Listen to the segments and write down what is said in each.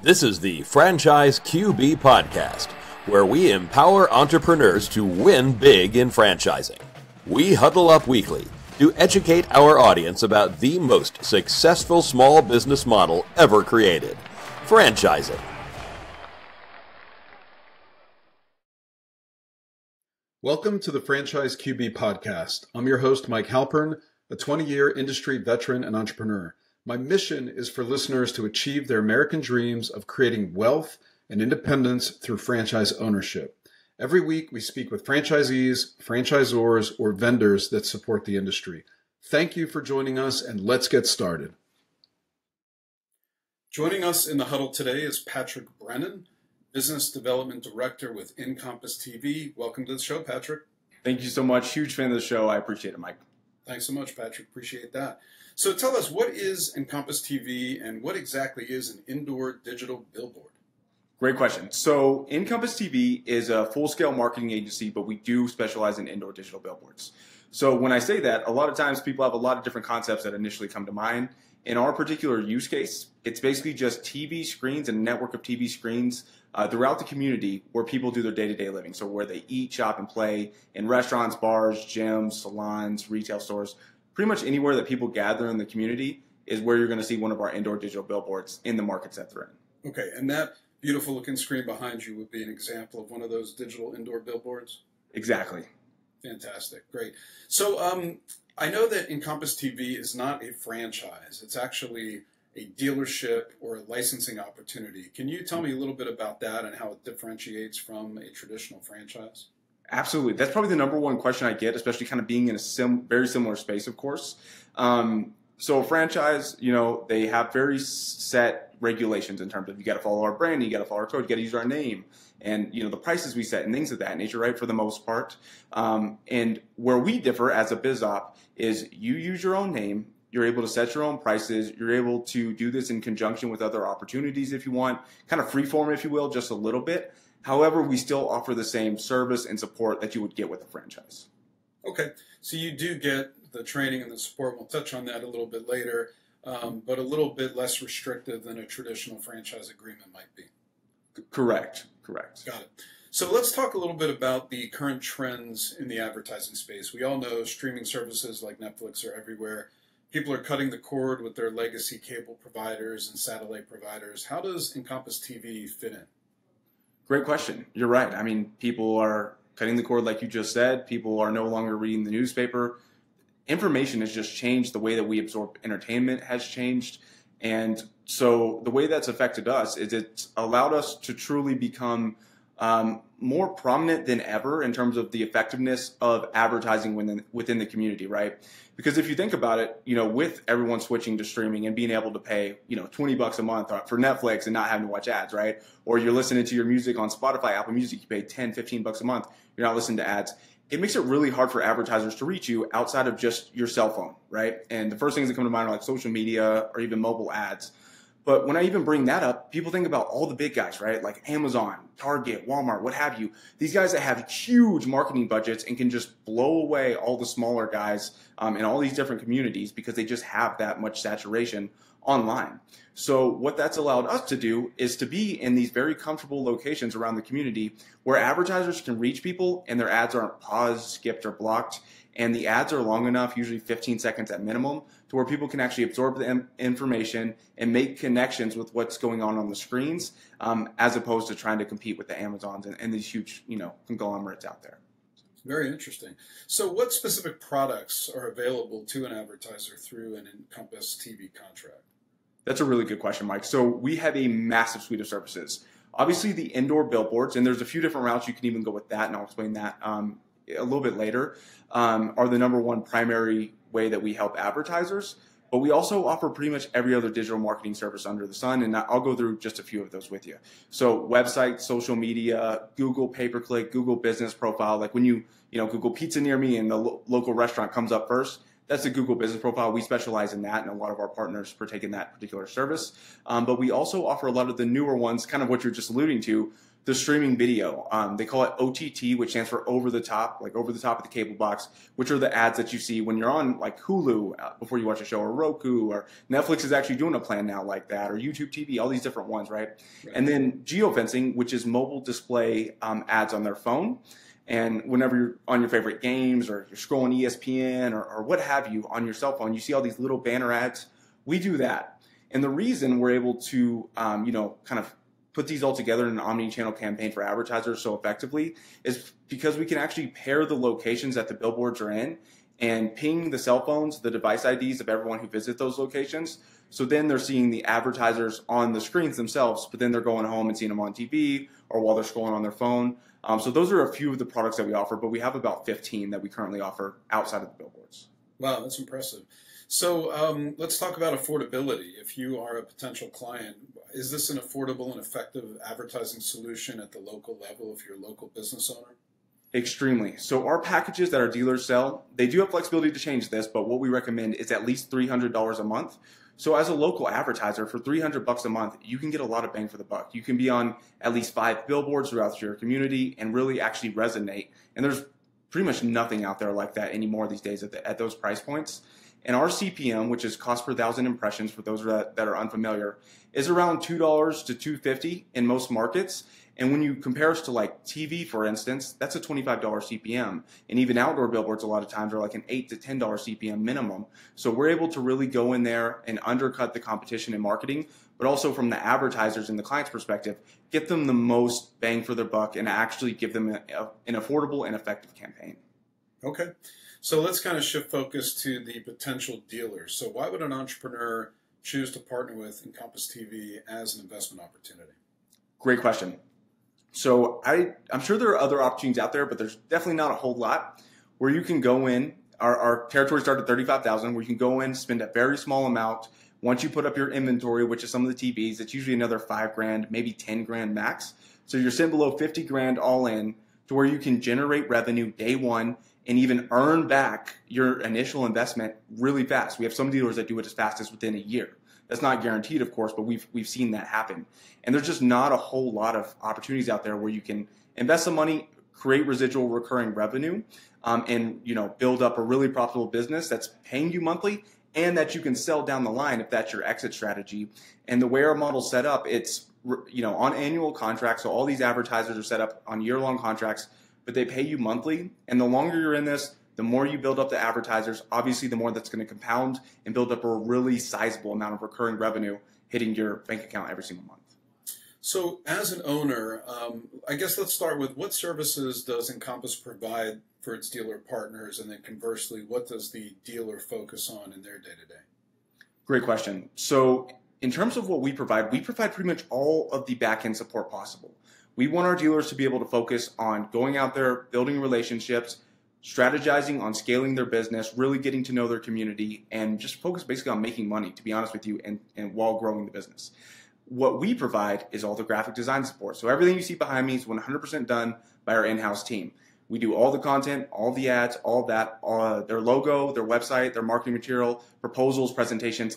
This is the Franchise QB Podcast, where we empower entrepreneurs to win big in franchising. We huddle up weekly to educate our audience about the most successful small business model ever created, franchising. Welcome to the Franchise QB Podcast. I'm your host, Mike Halpern, a 20-year industry veteran and entrepreneur. My mission is for listeners to achieve their American dreams of creating wealth and independence through franchise ownership. Every week, we speak with franchisees, franchisors, or vendors that support the industry. Thank you for joining us, and let's get started. Joining us in the huddle today is Patrick Brennan, Business Development Director with Encompass TV. Welcome to the show, Patrick. Thank you so much. Huge fan of the show. I appreciate it, Mike. Thanks so much, Patrick. Appreciate that. So tell us, what is Encompass TV and what exactly is an indoor digital billboard? Great question. So Encompass TV is a full-scale marketing agency, but we do specialize in indoor digital billboards. So when I say that, a lot of times people have a lot of different concepts that initially come to mind. In our particular use case, it's basically just TV screens and a network of TV screens throughout the community where people do their day-to-day living. So where they eat, shop, and play in restaurants, bars, gyms, salons, retail stores. Pretty much anywhere that people gather in the community is where you're going to see one of our indoor digital billboards in the markets that they're in. Okay, and that beautiful looking screen behind you would be an example of one of those digital indoor billboards? Exactly. Fantastic, great. So I know that Encompass TV is not a franchise. It's actually a dealership or a licensing opportunity. Can you tell me a little bit about that and how it differentiates from a traditional franchise? Absolutely. That's probably the number one question I get, especially kind of being in a very similar space, of course. So a franchise, they have very set regulations in terms of you got to follow our brand, you got to follow our code, you got to use our name, and the prices we set and things of that nature, right? For the most part. And where we differ as a biz op is you use your own name. You're able to set your own prices. You're able to do this in conjunction with other opportunities if you want, kind of freeform, if you will, just a little bit. However, we still offer the same service and support that you would get with a franchise. Okay, so you do get the training and the support. We'll touch on that a little bit later, but a little bit less restrictive than a traditional franchise agreement might be. Correct. Got it. So let's talk a little bit about the current trends in the advertising space. We all know streaming services like Netflix are everywhere. People are cutting the cord with their legacy cable providers and satellite providers. How does Encompass TV fit in? Great question. You're right. I mean, people are cutting the cord like you just said. People are no longer reading the newspaper. Information has just changed. The way that we absorb entertainment has changed. And so the way that's affected us is it's allowed us to truly become more prominent than ever in terms of the effectiveness of advertising within the community, right? Because if you think about it, with everyone switching to streaming and being able to pay, $20 a month for Netflix and not having to watch ads, right? Or you're listening to your music on Spotify, Apple Music, you pay $10, $15 a month, you're not listening to ads. It makes it really hard for advertisers to reach you outside of just your cell phone, right? And the first things that come to mind are like social media or even mobile ads. But when I even bring that up, people think about all the big guys, right? Like Amazon, Target, Walmart, what have you. These guys that have huge marketing budgets and can just blow away all the smaller guys in all these different communities because they just have that much saturation online. So what that's allowed us to do is to be in these very comfortable locations around the community where advertisers can reach people and their ads aren't paused, skipped, or blocked. And the ads are long enough, usually 15 seconds at minimum, to where people can actually absorb the information and make connections with what's going on the screens, as opposed to trying to compete with the Amazons and these huge, conglomerates out there. Very interesting. So what specific products are available to an advertiser through an Encompass TV contract? That's a really good question, Mike. So we have a massive suite of services. Obviously, the indoor billboards, and there's a few different routes you can even go with that, and I'll explain that a little bit later, are the number one primary way that we help advertisers. But we also offer pretty much every other digital marketing service under the sun, and I'll go through just a few of those with you. So website, social media, Google pay-per-click, Google business profile. Like when you Google pizza near me and the local restaurant comes up first, that's a Google business profile. We specialize in that, and a lot of our partners partake in that particular service. But we also offer a lot of the newer ones, kind of what you're just alluding to, the streaming video. They call it OTT, which stands for over the top, like over the top of the cable box, which are the ads that you see when you're on like Hulu before you watch a show, or Roku, or Netflix is actually doing a plan now like that, or YouTube TV, all these different ones, right? And then geofencing, which is mobile display ads on their phone. And whenever you're on your favorite games, or you're scrolling ESPN, or what have you on your cell phone, you see all these little banner ads. We do that. And the reason we're able to, kind of put these all together in an omni-channel campaign for advertisers so effectively is because we can actually pair the locations that the billboards are in and ping the cell phones, the device IDs of everyone who visits those locations. So then they're seeing the advertisers on the screens themselves, but then they're going home and seeing them on TV or while they're scrolling on their phone. So those are a few of the products that we offer, but we have about 15 that we currently offer outside of the billboards. Wow, that's impressive. So let's talk about affordability. If you are a potential client, is this an affordable and effective advertising solution at the local level if you're a local business owner? Extremely. So our packages that our dealers sell, they do have flexibility to change this, but what we recommend is at least $300 a month. So as a local advertiser, for $300 a month, you can get a lot of bang for the buck. You can be on at least 5 billboards throughout your community and really actually resonate. And there's pretty much nothing out there like that anymore these days at those price points. And our CPM, which is cost per thousand impressions for those that are unfamiliar, is around $2 to $2.50 in most markets. And when you compare us to like TV, for instance, that's a $25 CPM. And even outdoor billboards a lot of times are like an $8 to $10 CPM minimum. So we're able to really go in there and undercut the competition in marketing, but also from the advertisers and the client's perspective, get them the most bang for their buck and actually give them an affordable and effective campaign. Okay. So let's kind of shift focus to the potential dealers. So why would an entrepreneur choose to partner with Encompass TV as an investment opportunity? Great question. So I'm sure there are other opportunities out there, but there's definitely not a whole lot where you can go in. Our territory starts at $35,000, where you can go in, spend a very small amount. Once you put up your inventory, which is some of the TVs, it's usually another $5,000, maybe $10,000 max. So you're sitting below $50,000 all in, to where you can generate revenue day one and even earn back your initial investment really fast. We have some dealers that do it as fast as within a year. That's not guaranteed, of course, but we've seen that happen. And there's just not a whole lot of opportunities out there where you can invest some money, create residual recurring revenue, and build up a really profitable business that's paying you monthly and that you can sell down the line if that's your exit strategy. And the way our model's set up, it's on annual contracts. So all these advertisers are set up on year-long contracts, but they pay you monthly. And the longer you're in this, the more you build up the advertisers, obviously the more that's going to compound and build up a really sizable amount of recurring revenue hitting your bank account every single month. So as an owner, I guess let's start with what services does Encompass provide for its dealer partners? And then conversely, what does the dealer focus on in their day-to-day? Great question. So in terms of what we provide pretty much all of the back-end support possible. We want our dealers to be able to focus on going out there, building relationships, strategizing on scaling their business, really getting to know their community, and just focus basically on making money, to be honest with you, and while growing the business. What we provide is all the graphic design support. So everything you see behind me is 100% done by our in-house team. We do all the content, all the ads, all that, their logo, their website, their marketing material, proposals, presentations,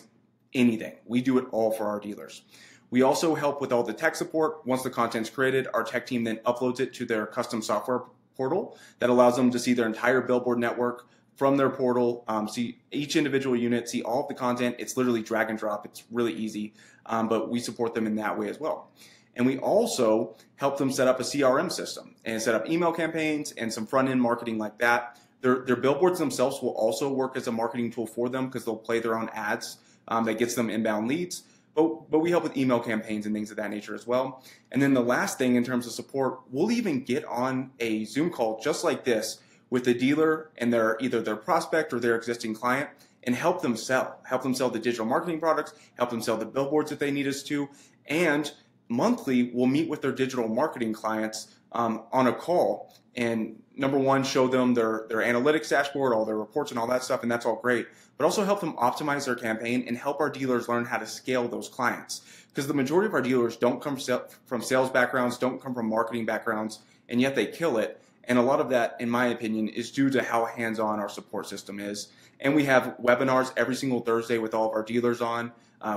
anything. We do it all for our dealers. We also help with all the tech support. Once the content's created, our tech team then uploads it to their custom software portal that allows them to see their entire billboard network from their portal, see each individual unit, see all of the content. It's literally drag and drop. It's really easy, but we support them in that way as well. And we also help them set up a CRM system and set up email campaigns and some front-end marketing like that. Their billboards themselves will also work as a marketing tool for them because they'll play their own ads that gets them inbound leads. But we help with email campaigns and things of that nature as well. And then the last thing in terms of support, we'll even get on a Zoom call just like this with the dealer and either their prospect or their existing client and help them sell the digital marketing products, help them sell the billboards if they need us to. And monthly, we'll meet with their digital marketing clients on a call and number one, show them their analytics dashboard, all their reports and all that stuff, and that's all great. But also help them optimize their campaign and help our dealers learn how to scale those clients. Because the majority of our dealers don't come from sales backgrounds, don't come from marketing backgrounds, and yet they kill it. And a lot of that, in my opinion, is due to how hands-on our support system is. And we have webinars every single Thursday with all of our dealers on.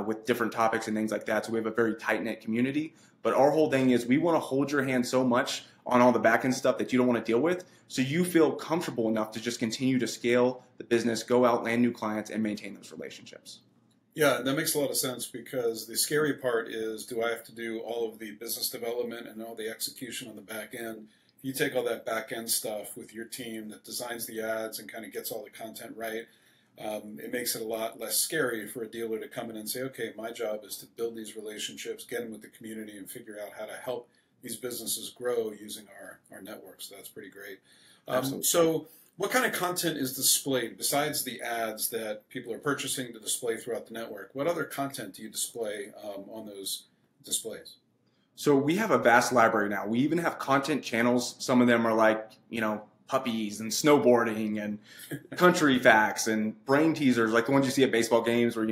with different topics and things like that. So we have a very tight-knit community. But our whole thing is we want to hold your hand so much on all the back-end stuff that you don't want to deal with, so you feel comfortable enough to just continue to scale the business, go out, land new clients, and maintain those relationships. Yeah, that makes a lot of sense, because the scary part is, do I have to do all of the business development and all the execution on the back end? If you take all that back end stuff with your team that designs the ads and kind of gets all the content right, it makes it a lot less scary for a dealer to come in and say, okay, my job is to build these relationships, get in with the community, and figure out how to help these businesses grow using our network. So that's pretty great. So what kind of content is displayed besides the ads that people are purchasing to display throughout the network? What other content do you display on those displays? So we have a vast library now. We even have content channels. Some of them are like, puppies and snowboarding and country facts and brain teasers, like the ones you see at baseball games where,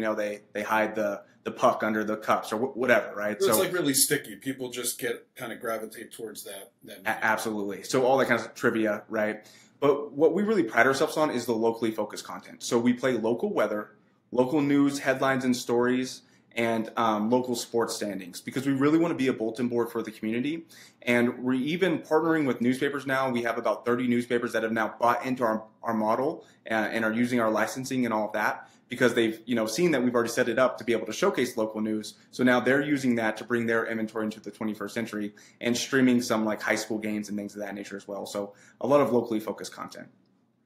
they hide the puck under the cups or whatever, right? So it's like really sticky. People just kind of gravitate towards that. Absolutely. So all that kind of trivia, right? But what we really pride ourselves on is the locally focused content. So we play local weather, local news, headlines and stories, and local sports standings, because we really want to be a bulletin board for the community. And we're even partnering with newspapers now. We have about 30 newspapers that have now bought into our model and are using our licensing and all of that, because they've seen that we've already set it up to be able to showcase local news. So now they're using that to bring their inventory into the 21st century and streaming some like high school games and things of that nature as well. So a lot of locally focused content.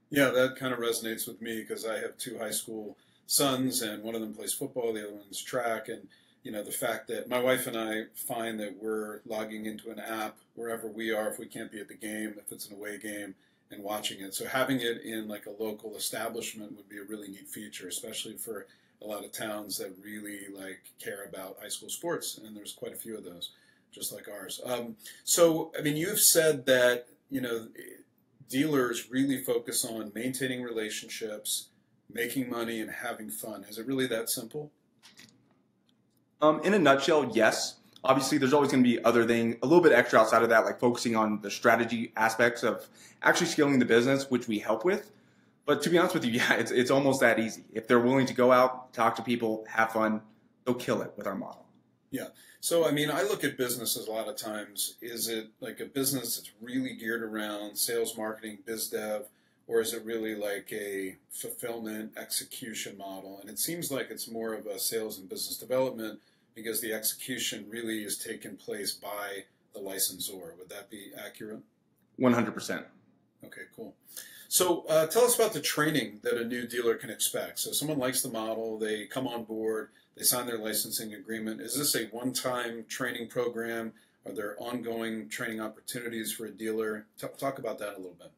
Yeah, that kind of resonates with me, because I have 2 high school sons, and one of them plays football, the other one's track. And the fact that my wife and I find that we're logging into an app wherever we are, if we can't be at the game, if it's an away game, and watching it. So having it in like a local establishment would be a really neat feature, especially for a lot of towns that really care about high school sports, and there's quite a few of those, just like ours. So I mean, you've said that dealers really focus on maintaining relationships, making money, and having fun. Is it really that simple? In a nutshell, yes. Obviously, there's always going to be a little bit extra outside of that, like focusing on the strategy aspects of actually scaling the business, which we help with. But to be honest with you, yeah, it's almost that easy. If they're willing to go out, talk to people, have fun, they'll kill it with our model. Yeah. So, I mean, I look at businesses a lot of times. Is it like a business that's really geared around sales, marketing, biz dev, or is it really like a fulfillment execution model? And it seems like it's more of a sales and business development, because the execution really is taken place by the licensor. Would that be accurate? 100%. Okay, cool. So tell us about the training that a new dealer can expect. So someone likes the model, they come on board, they sign their licensing agreement. Is this a one-time training program? Are there ongoing training opportunities for a dealer? Talk about that a little bit.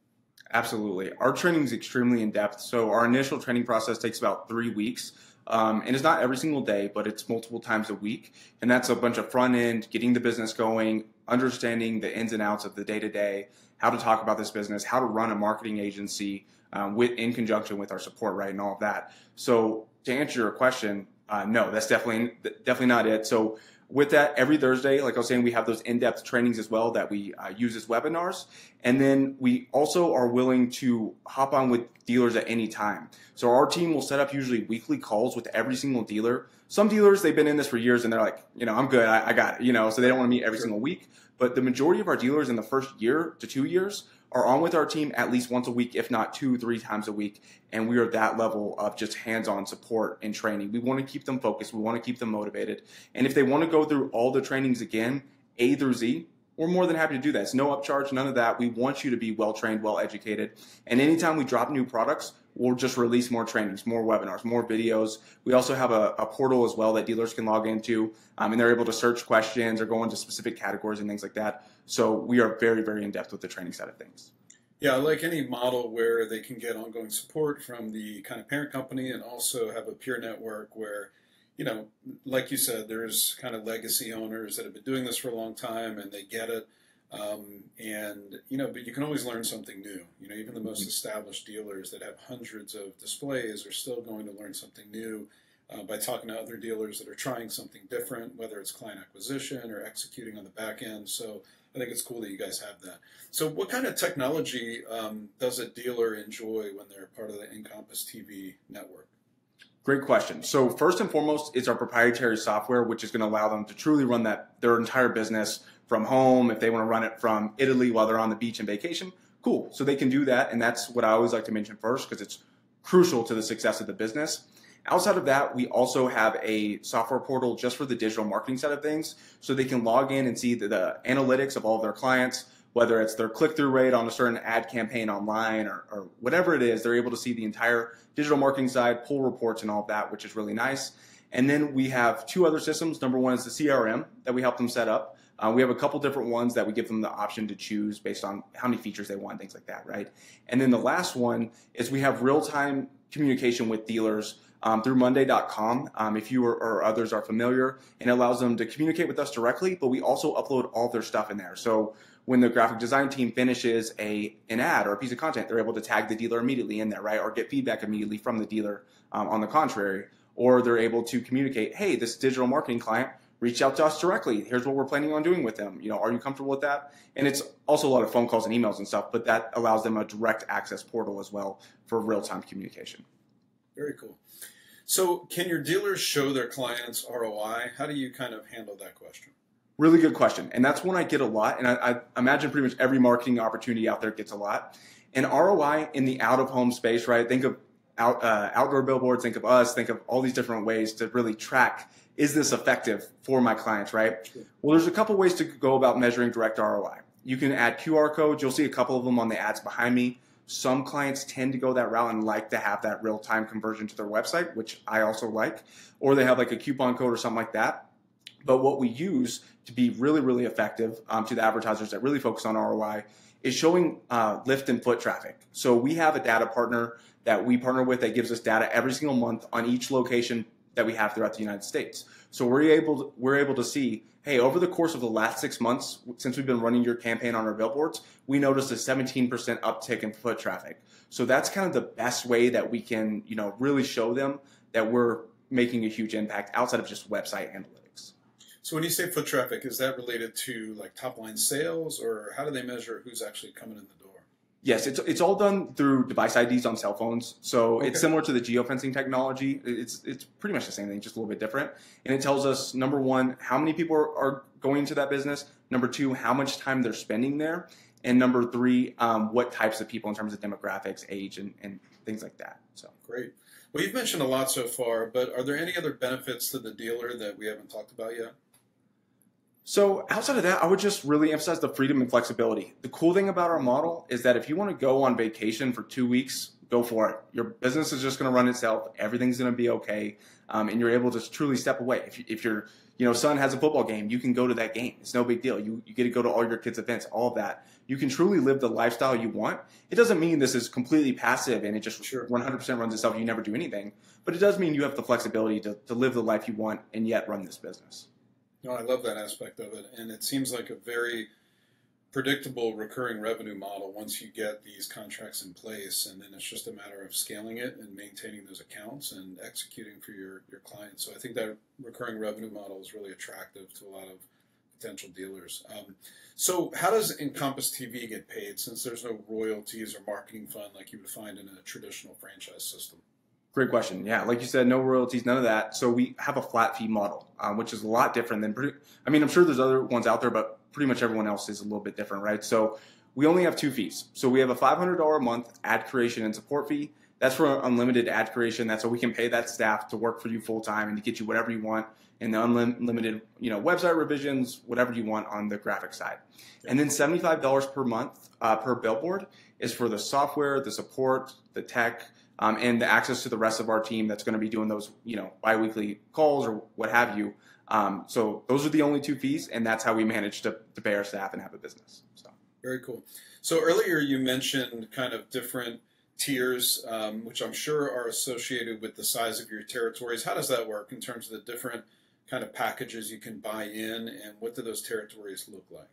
Absolutely. Our training is extremely in-depth. So our initial training process takes about 3 weeks. And it's not every single day, but it's multiple times a week. And that's a bunch of front end, getting the business going, understanding the ins and outs of the day-to-day, how to talk about this business, how to run a marketing agency in conjunction with our support, right, and all of that. So to answer your question, no, that's definitely not it. So with that, every Thursday, like I was saying, we have those in-depth trainings as well that we use as webinars. And then we also are willing to hop on with dealers at any time. So our team will set up usually weekly calls with every single dealer. Some dealers, they've been in this for years and they're like, I'm good, I got it, so they don't want to meet every single week. But the majority of our dealers in the first year to 2 years are on with our team at least once a week, if not 2-3 times a week. And we are that level of just hands-on support and training. We want to keep them focused. We want to keep them motivated. And if they want to go through all the trainings again, A through Z, we're more than happy to do that. It's no upcharge, none of that. We want you to be well-trained, well-educated. And anytime we drop new products, we'll just release more trainings, more webinars, more videos. We also have a portal as well that dealers can log into, and they're able to search questions or go into specific categories and things like that. So we are very, very in-depth with the training side of things. Yeah, like any model where they can get ongoing support from the kind of parent company, and also have a peer network where, like you said, there's kind of legacy owners that have been doing this for a long time and they get it. But you can always learn something new. Even the most established dealers that have hundreds of displays are still going to learn something new by talking to other dealers that are trying something different, whether it's client acquisition or executing on the back end. So I think it's cool that you guys have that. So what kind of technology does a dealer enjoy when they're part of the Encompass TV network? Great question. So first and foremost, it's our proprietary software, which is going to allow them to truly run their entire business from home. If they want to run it from Italy while they're on the beach and vacation, cool. So they can do that. And that's what I always like to mention first, because it's crucial to the success of the business. Outside of that, we also have a software portal just for the digital marketing side of things. So they can log in and see the analytics of all of their clients, whether it's their click-through rate on a certain ad campaign online or whatever it is. They're able to see the entire digital marketing side, pull reports and all of that, which is really nice. And then we have two other systems. Number one is the CRM that we help them set up. We have a couple different ones that we give them the option to choose based on how many features they want, things like that, right? And then the last one is we have real-time communication with dealers through Monday.com, if you or others are familiar, and it allows them to communicate with us directly, but we also upload all their stuff in there. So when the graphic design team finishes an ad or a piece of content, they're able to tag the dealer immediately in there, right? Or get feedback immediately from the dealer on the contrary. Or they're able to communicate, hey, this digital marketing client reached out to us directly. Here's what we're planning on doing with them. Are you comfortable with that? And it's also a lot of phone calls and emails and stuff, but that allows them a direct access portal as well for real-time communication. Very cool. So can your dealers show their clients ROI? How do you kind of handle that question? Really good question. And that's one I get a lot. And I imagine pretty much every marketing opportunity out there gets a lot. And ROI in the out-of-home space, right? Think of outdoor billboards, think of us, think of all these different ways to really track, is this effective for my clients, right? Sure. Well, there's a couple ways to go about measuring direct ROI. You can add QR codes. You'll see a couple of them on the ads behind me. Some clients tend to go that route and like to have that real-time conversion to their website, which I also like. Or they have like a coupon code or something like that. But what we use to be really, really effective to the advertisers that really focus on ROI is showing lift in foot traffic. So we have a data partner that we partner with that gives us data every single month on each location that we have throughout the United States. So we're able to see, hey, over the course of the last 6 months, since we've been running your campaign on our billboards, we noticed a 17% uptick in foot traffic. So that's kind of the best way that we can, really show them that we're making a huge impact outside of just website analytics. So when you say foot traffic, is that related to like top line sales, or how do they measure who's actually coming in the door? Yes, it's all done through device IDs on cell phones. So It's similar to the geofencing technology. It's pretty much the same thing, just a little bit different. And it tells us, number one, how many people are going to that business. Number two, how much time they're spending there. And number three, what types of people in terms of demographics, age, and things like that. So great. Well, you've mentioned a lot so far, but are there any other benefits to the dealer that we haven't talked about yet? So outside of that, I would just really emphasize the freedom and flexibility. The cool thing about our model is that if you want to go on vacation for 2 weeks, go for it. Your business is just going to run itself. Everything's going to be okay. And you're able to truly step away. If your son has a football game, you can go to that game. It's no big deal. You get to go to all your kids' events, all of that. You can truly live the lifestyle you want. It doesn't mean this is completely passive and it just 100% runs itself. You never do anything. But it does mean you have the flexibility to live the life you want and yet run this business. No, I love that aspect of it. And it seems like a very predictable recurring revenue model once you get these contracts in place. And then it's just a matter of scaling it and maintaining those accounts and executing for your clients. So I think that recurring revenue model is really attractive to a lot of potential dealers. So how does Encompass TV get paid, since there's no royalties or marketing fund like you would find in a traditional franchise system? Great question. Yeah, like you said, no royalties, none of that. So we have a flat fee model, which is a lot different than, I'm sure there's other ones out there, but pretty much everyone else is a little bit different, right? So we only have 2 fees. So we have a $500 a month ad creation and support fee. That's for unlimited ad creation. That's so we can pay that staff to work for you full time and to get you whatever you want, and the unlimited, website revisions, whatever you want on the graphic side. And then $75 per month per billboard is for the software, the support, the tech, and the access to the rest of our team that's going to be doing those, biweekly calls or what have you. So those are the only 2 fees, and that's how we manage to pay our staff and have a business. So very cool. So earlier you mentioned kind of different tiers, which I'm sure are associated with the size of your territories. How does that work in terms of the different kind of packages you can buy in, and what do those territories look like?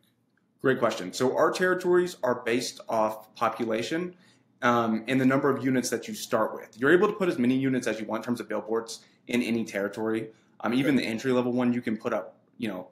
Great question. So our territories are based off population and the number of units that you start with. You're able to put as many units as you want in terms of billboards in any territory. Even the entry-level one, you can put up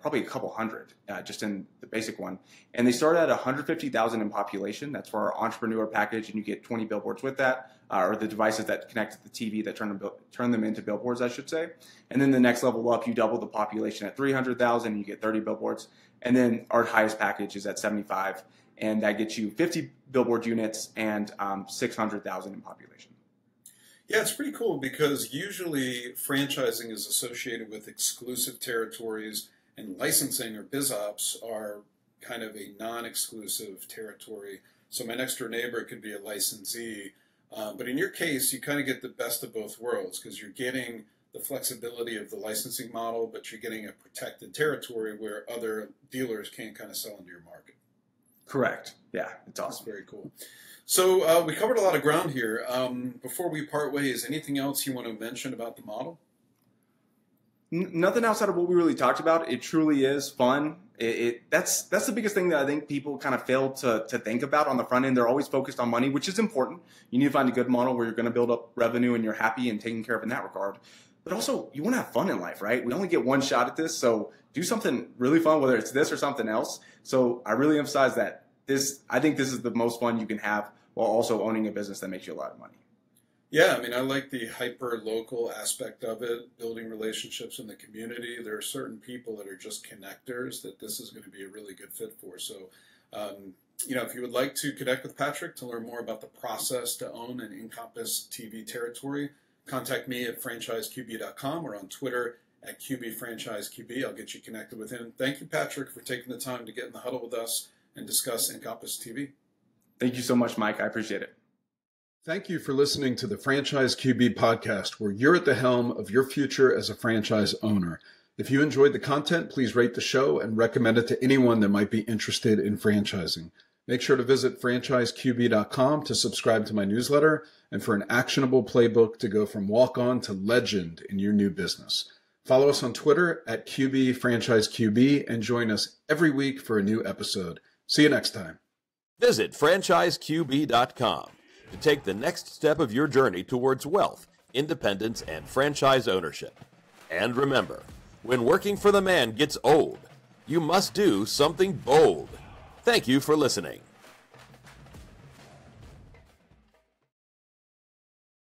probably a couple hundred just in the basic one. And they start at 150,000 in population. That's for our entrepreneur package, and you get 20 billboards with that, or the devices that connect to the TV that turn them into billboards, I should say. And then the next level up, you double the population at 300,000, and you get 30 billboards. And then our highest package is at 75, and that gets you 50 billboard units and 600,000 in population. Yeah, it's pretty cool because usually franchising is associated with exclusive territories, and licensing or biz ops are kind of a non-exclusive territory. So my next door neighbor could be a licensee, but in your case, you kind of get the best of both worlds because you're getting the flexibility of the licensing model, but you're getting a protected territory where other dealers can't kind of sell into your market. Correct. Yeah, it's awesome. That's very cool. So we covered a lot of ground here. Before we part ways, anything else you want to mention about the model? Nothing outside of what we really talked about. It truly is fun. That's the biggest thing that I think people kind of fail to think about on the front end. They're always focused on money, which is important. You need to find a good model where you're going to build up revenue and you're happy and taken care of in that regard. But also, you want to have fun in life, right? We only get one shot at this, so do something really fun, whether it's this or something else. So I really emphasize that I think this is the most fun you can have while also owning a business that makes you a lot of money. Yeah, I mean, I like the hyper-local aspect of it, building relationships in the community. There are certain people that are just connectors that this is going to be a really good fit for. So, if you would like to connect with Patrick to learn more about the process to own an Encompass TV territory, contact me at franchiseqb.com or on Twitter at QBFranchiseQB. I'll get you connected with him. Thank you, Patrick, for taking the time to get in the huddle with us and discuss Encompass TV. Thank you so much, Mike. I appreciate it. Thank you for listening to the Franchise QB podcast, where you're at the helm of your future as a franchise owner. If you enjoyed the content, please rate the show and recommend it to anyone that might be interested in franchising. Make sure to visit franchiseqb.com to subscribe to my newsletter and for an actionable playbook to go from walk-on to legend in your new business. Follow us on Twitter at QBFranchiseQB and join us every week for a new episode. See you next time. Visit franchiseqb.com to take the next step of your journey towards wealth, independence, and franchise ownership. And remember, when working for the man gets old, you must do something bold. Thank you for listening.